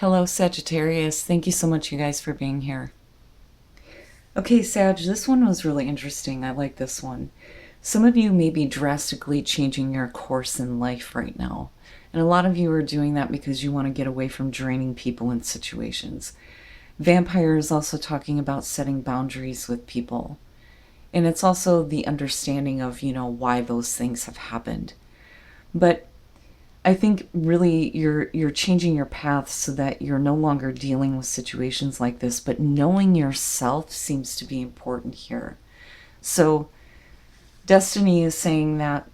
Hello, Sagittarius. Thank you so much, you guys, for being here. Okay, Sag, this one was really interesting. I like this one. Some of you may be drastically changing your course in life right now. And a lot of you are doing that because you want to get away from draining people in situations. Vampire is also talking about setting boundaries with people. And it's also the understanding of, why those things have happened. But I think really you're changing your path so that you're no longer dealing with situations like this, but knowing yourself seems to be important here. So Destiny is saying that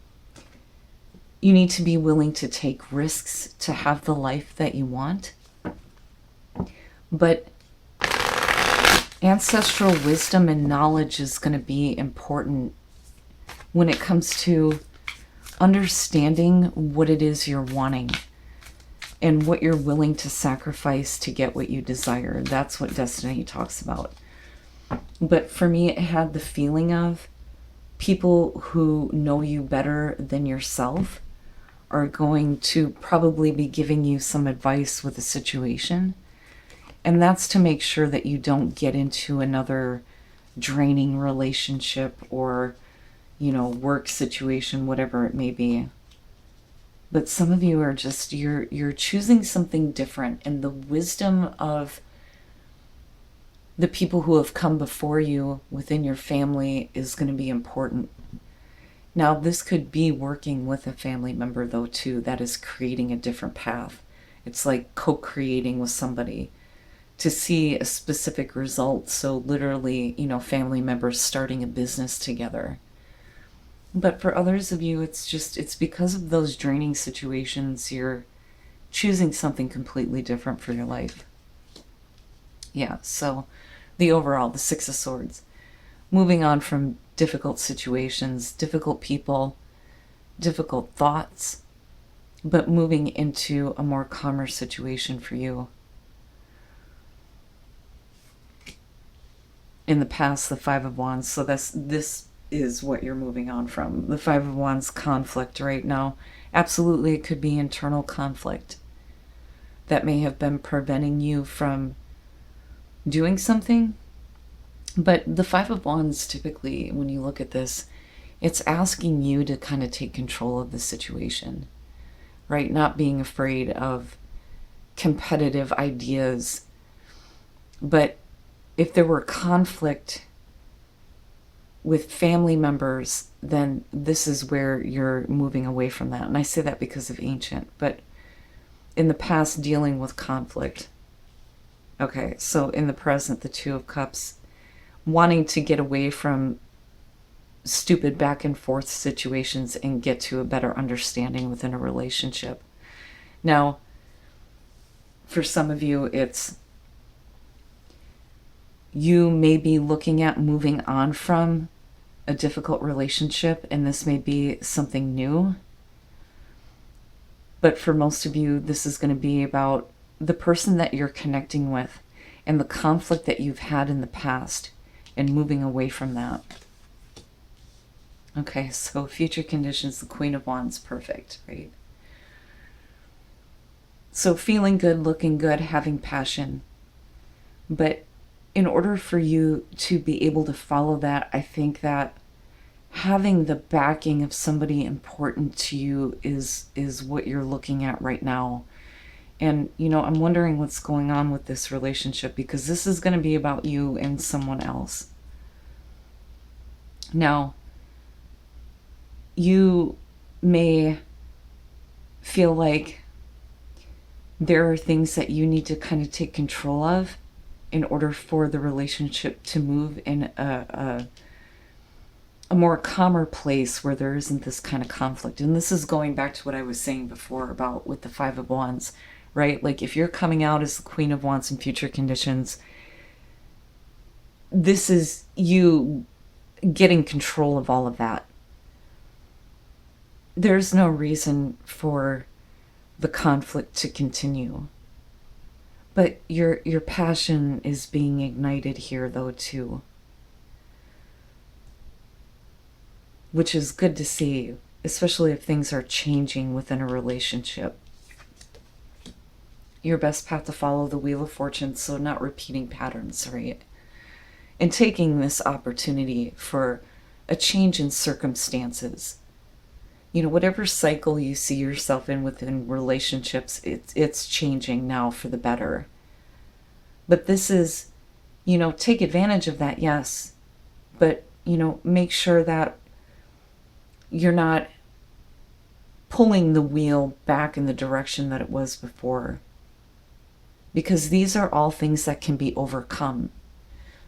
you need to be willing to take risks to have the life that you want. But ancestral wisdom and knowledge is going to be important when it comes to understanding what it is you're wanting and what you're willing to sacrifice to get what you desire. That's what Destiny talks about. But for me, it had the feeling of people who know you better than yourself are going to probably be giving you some advice with a situation. And that's to make sure that you don't get into another draining relationship or work situation, whatever it may be. But some of you are just, you're choosing something different, and the wisdom of the people who have come before you within your family is going to be important. Now, this could be working with a family member, though, too, that is creating a different path. It's like co-creating with somebody to see a specific result. So literally, family members starting a business together. But for others of you, it's because of those draining situations, you're choosing something completely different for your life. Yeah, so the Six of Swords. Moving on from difficult situations, difficult people, difficult thoughts, but moving into a more calmer situation for you. In the past, the Five of Wands, so this is what you're moving on from. The Five of Wands conflict right now. Absolutely, it could be internal conflict that may have been preventing you from doing something. But the Five of Wands, typically, when you look at this, it's asking you to kind of take control of the situation, right? Not being afraid of competitive ideas. But if there were conflict with family members, then this is where you're moving away from that. And I say that because of ancient, but in the past, dealing with conflict. Okay, so in the present, the Two of Cups, wanting to get away from stupid back and forth situations and get to a better understanding within a relationship. Now, for some of you, it's you may be looking at moving on from a difficult relationship, and this may be something new. But for most of you, this is going to be about the person that you're connecting with and the conflict that you've had in the past and moving away from that. Okay, so future conditions, the Queen of Wands, perfect, right? So feeling good, looking good, having passion. But in order for you to be able to follow that, I think that having the backing of somebody important to you is what you're looking at right now. And, I'm wondering what's going on with this relationship, because this is going to be about you and someone else. Now, you may feel like there are things that you need to kind of take control of in order for the relationship to move in a more calmer place where there isn't this kind of conflict. And this is going back to what I was saying before about with the Five of Wands, right? Like if you're coming out as the Queen of Wands in future conditions, this is you getting control of all of that. There's no reason for the conflict to continue. But your passion is being ignited here, though, too. Which is good to see, especially if things are changing within a relationship. your best path to follow the Wheel of Fortune, so not repeating patterns, right? And taking this opportunity for a change in circumstances. You know, whatever cycle you see yourself in within relationships, it's changing now for the better. But this is, you know, take advantage of that, yes. But, you know, make sure that you're not pulling the wheel back in the direction that it was before. Because these are all things that can be overcome.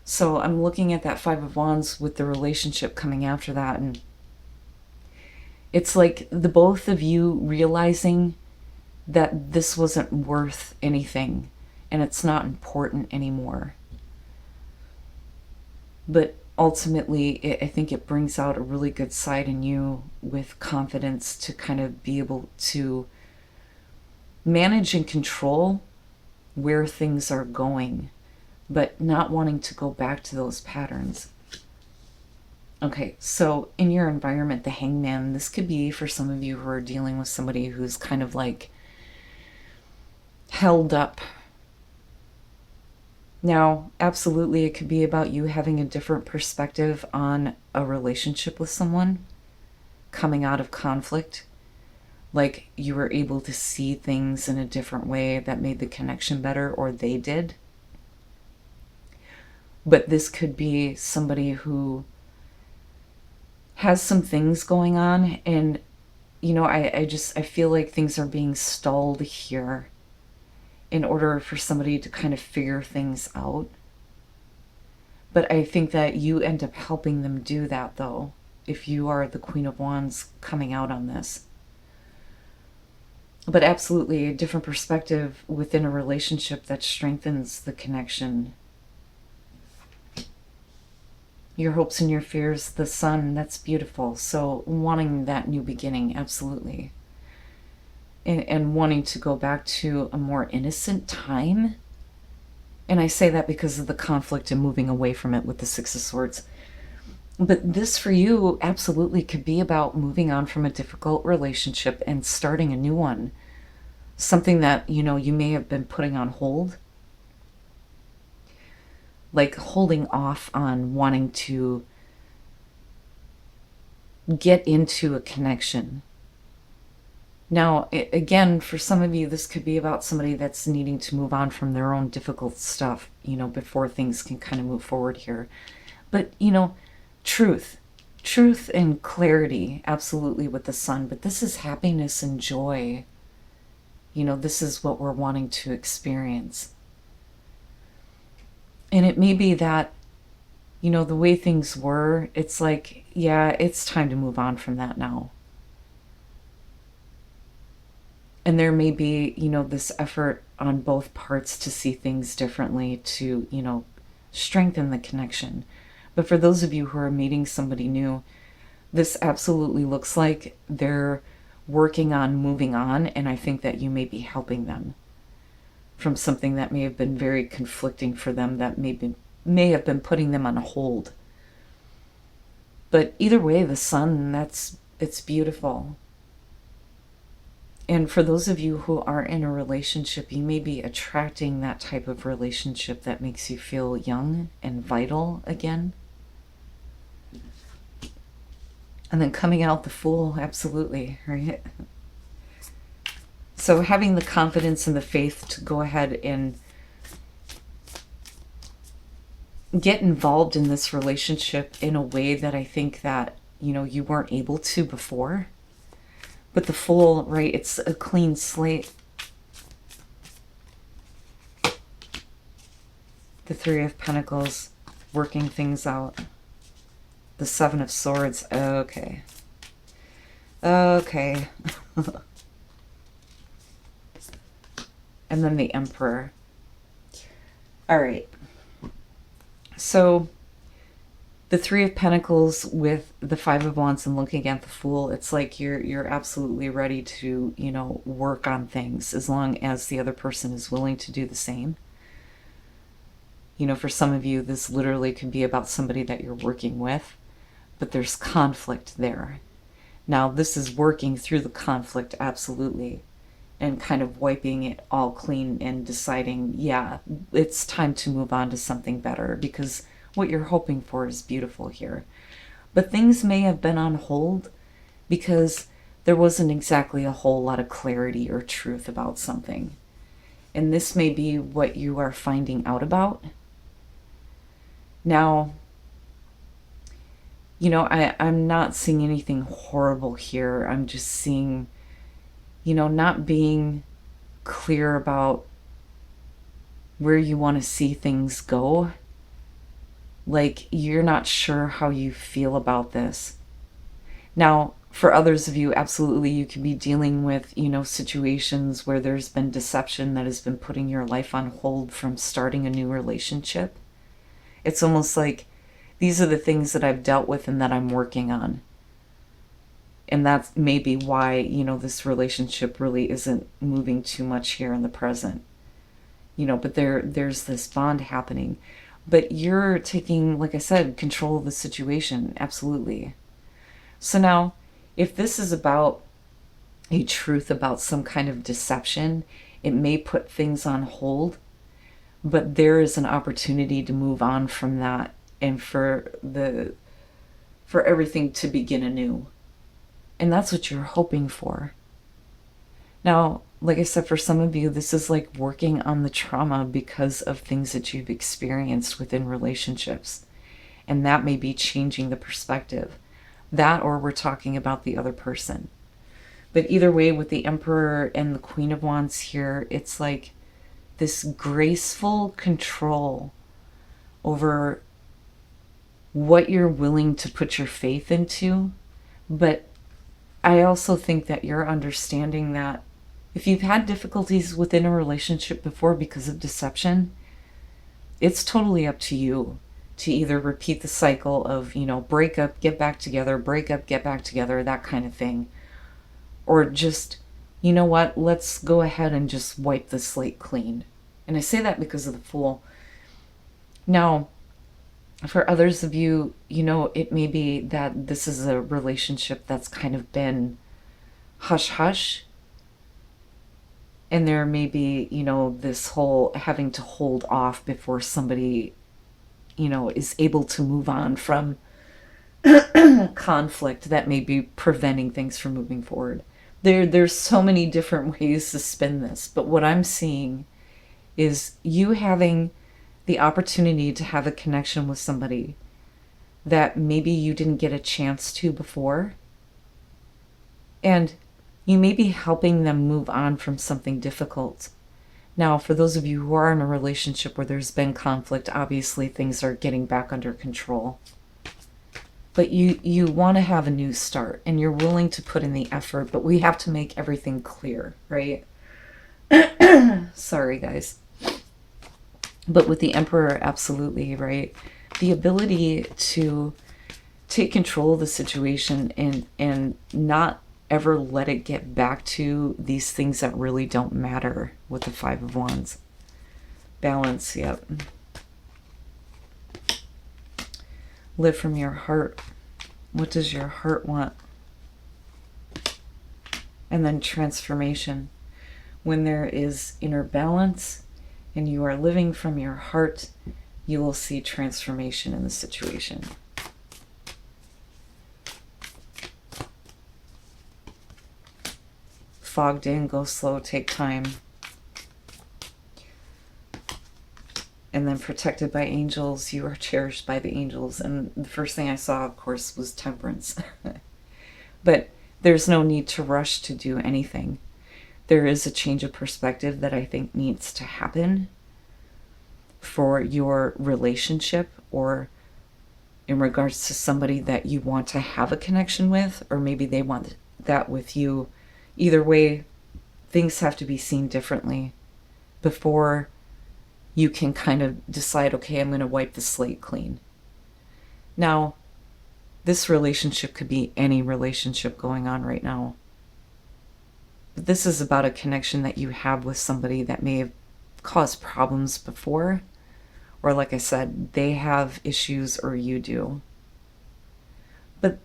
So I'm looking at that Five of Wands with the relationship coming after that, and it's like the both of you realizing that this wasn't worth anything and it's not important anymore. But ultimately, I think it brings out a really good side in you with confidence to kind of be able to manage and control where things are going, but not wanting to go back to those patterns. Okay, so in your environment, the Hangman, this could be for some of you who are dealing with somebody who's kind of like held up. Now, absolutely, it could be about you having a different perspective on a relationship with someone coming out of conflict. Like you were able to see things in a different way that made the connection better, or they did. But this could be somebody who has some things going on, and you know, I feel like things are being stalled here in order for somebody to kind of figure things out. But I think that you end up helping them do that, though, if you are the Queen of Wands coming out on this. But absolutely a different perspective within a relationship that strengthens the connection. Your hopes and your fears, the Sun, that's beautiful. So wanting that new beginning, absolutely. And wanting to go back to a more innocent time. And I say that because of the conflict and moving away from it with the Six of Swords. But this for you absolutely could be about moving on from a difficult relationship and starting a new one. Something that, you know, you may have been putting on hold. Like holding off on wanting to get into a connection. Now, again, for some of you, this could be about somebody that's needing to move on from their own difficult stuff, you know, before things can kind of move forward here. But, you know, truth and clarity, absolutely, with the Sun. But this is happiness and joy. You know, this is what we're wanting to experience. And it may be that, you know, the way things were, it's like, yeah, it's time to move on from that now. And there may be, you know, this effort on both parts to see things differently, to, you know, strengthen the connection. But for those of you who are meeting somebody new, this absolutely looks like they're working on moving on, and I think that you may be helping them from something that may have been very conflicting for them, that may have been putting them on hold. But either way, the Sun, it's beautiful. And for those of you who are in a relationship, you may be attracting that type of relationship that makes you feel young and vital again. And then coming out the Fool, absolutely, right? So having the confidence and the faith to go ahead and get involved in this relationship in a way that I think that, you know, you weren't able to before. But the Fool, right, it's a clean slate. The Three of Pentacles, working things out. The Seven of Swords, okay. Okay. And then the Emperor. All right. So the Three of Pentacles with the Five of Wands and looking at the Fool, it's like you're absolutely ready to, you know, work on things as long as the other person is willing to do the same. You know, for some of you, this literally could be about somebody that you're working with, but there's conflict there. Now, this is working through the conflict, absolutely. and kind of wiping it all clean and deciding, yeah, it's time to move on to something better, because what you're hoping for is beautiful here. But things may have been on hold because there wasn't exactly a whole lot of clarity or truth about something. And this may be what you are finding out about. Now, you know, I'm not seeing anything horrible here. I'm just seeing, you know, not being clear about where you want to see things go. Like, you're not sure how you feel about this. Now, for others of you, absolutely, you could be dealing with, you know, situations where there's been deception that has been putting your life on hold from starting a new relationship. It's almost like these are the things that I've dealt with and that I'm working on. And that's maybe why, you know, this relationship really isn't moving too much here in the present. You know, but there's this bond happening. But you're taking, like I said, control of the situation. Absolutely. So now, if this is about a truth about some kind of deception, it may put things on hold, but there is an opportunity to move on from that and for everything to begin anew. And that's what you're hoping for. Now, like I said, for some of you, this is like working on the trauma because of things that you've experienced within relationships. And that may be changing the perspective. That, or we're talking about the other person. But either way, with the Emperor and the Queen of Wands here, it's like this graceful control over what you're willing to put your faith into. But I also think that you're understanding that if you've had difficulties within a relationship before because of deception, it's totally up to you to either repeat the cycle of, you know, break up, get back together, break up, get back together, that kind of thing. Or just, you know what, let's go ahead and just wipe the slate clean. And I say that because of the Fool. Now, for others of you, you know, it may be that this is a relationship that's kind of been hush-hush. And there may be, you know, this whole having to hold off before somebody, you know, is able to move on from conflict that may be preventing things from moving forward. There's so many different ways to spin this, but what I'm seeing is you having the opportunity to have a connection with somebody that maybe you didn't get a chance to before. And you may be helping them move on from something difficult. Now, for those of you who are in a relationship where there's been conflict, obviously things are getting back under control. But you want to have a new start, and you're willing to put in the effort, but we have to make everything clear, right? Sorry, guys. But with the Emperor, absolutely, right? The ability to take control of the situation and not ever let it get back to these things that really don't matter with the Five of Wands. Balance, yep. Live from your heart. What does your heart want? And then transformation. When there is inner balance and you are living from your heart, you will see transformation in the situation. Fogged in, go slow, take time. And then protected by angels, you are cherished by the angels. And the first thing I saw, of course, was temperance. But there's no need to rush to do anything. There is a change of perspective that I think needs to happen for your relationship, or in regards to somebody that you want to have a connection with, or maybe they want that with you. Either way, things have to be seen differently before you can kind of decide, okay, I'm going to wipe the slate clean. Now, this relationship could be any relationship going on right now. But this is about a connection that you have with somebody that may have caused problems before, or like I said, they have issues or you do. But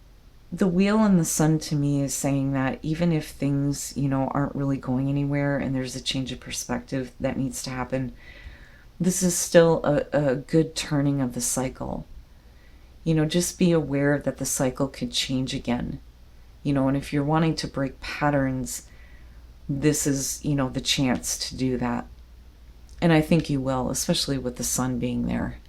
The wheel and the sun to me is saying that even if things, aren't really going anywhere and there's a change of perspective that needs to happen, this is still a good turning of the cycle. Just be aware that the cycle could change again. And if you're wanting to break patterns, this is, the chance to do that. And I think you will, especially with the sun being there.